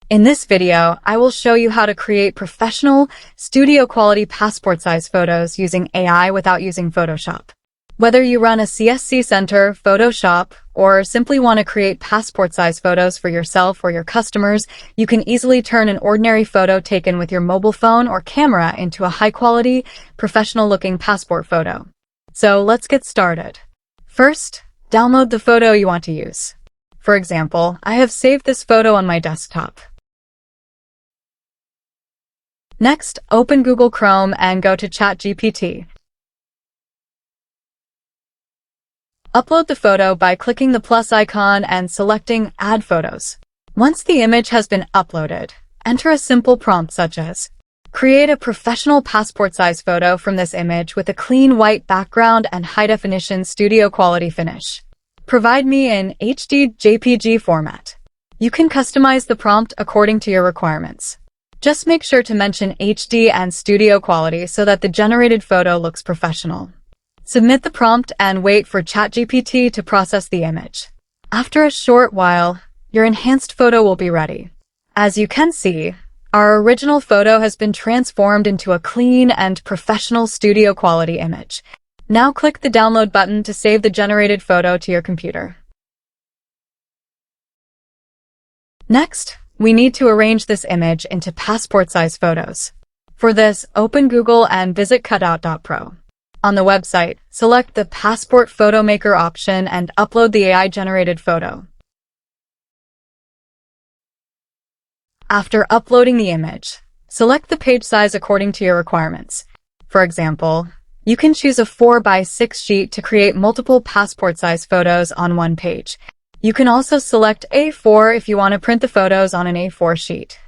In this video, I will show you how to create professional, studio-quality passport-size photos using AI without using Photoshop. Whether you run a CSC center, Photoshop, or simply want to create passport-size photos for yourself or your customers, you can easily turn an ordinary photo taken with your mobile phone or camera into a high-quality, professional-looking passport photo. So let's get started. First, download the photo you want to use. For example, I have saved this photo on my desktop. Next, open Google Chrome and go to ChatGPT. Upload the photo by clicking the plus icon and selecting Add Photos. Once the image has been uploaded, enter a simple prompt such as, "Create a professional passport-size photo from this image with a clean white background and high-definition studio-quality finish. Provide me in HD JPG format." You can customize the prompt according to your requirements. Just make sure to mention HD and studio quality so that the generated photo looks professional. Submit the prompt and wait for ChatGPT to process the image. After a short while, your enhanced photo will be ready. As you can see, our original photo has been transformed into a clean and professional studio quality image. Now click the download button to save the generated photo to your computer. Next, we need to arrange this image into passport-size photos. For this, open Google and visit Cutout.Pro. On the website, select the Passport Photo Maker option and upload the AI-generated photo. After uploading the image, select the page size according to your requirements. For example, you can choose a 4x6 sheet to create multiple passport-size photos on one page. You can also select A4 if you want to print the photos on an A4 sheet.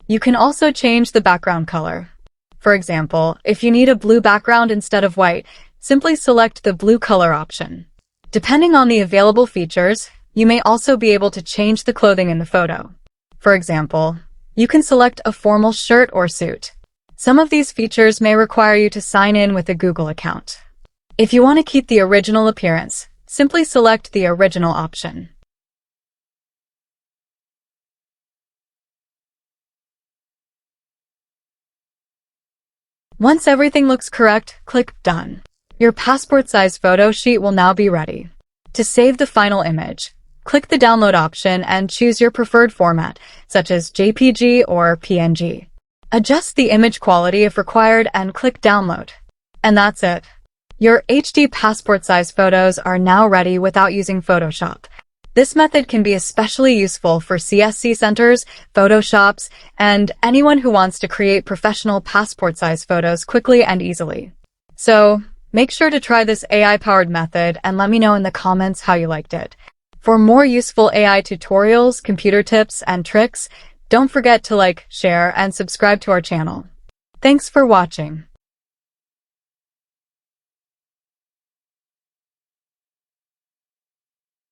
You can also change the background color. For example, if you need a blue background instead of white, simply select the blue color option. Depending on the available features, you may also be able to change the clothing in the photo. For example, you can select a formal shirt or suit. Some of these features may require you to sign in with a Google account. If you want to keep the original appearance, simply select the original option. Once everything looks correct, click Done. Your passport-size photo sheet will now be ready. To save the final image, click the Download option and choose your preferred format, such as JPG or PNG. Adjust the image quality if required and click Download. And that's it. Your HD passport-size photos are now ready without using Photoshop. This method can be especially useful for CSC centers, Photoshops, and anyone who wants to create professional passport-size photos quickly and easily. So, make sure to try this AI-powered method and let me know in the comments how you liked it. For more useful AI tutorials, computer tips, and tricks, don't forget to like, share, and subscribe to our channel. Thanks for watching.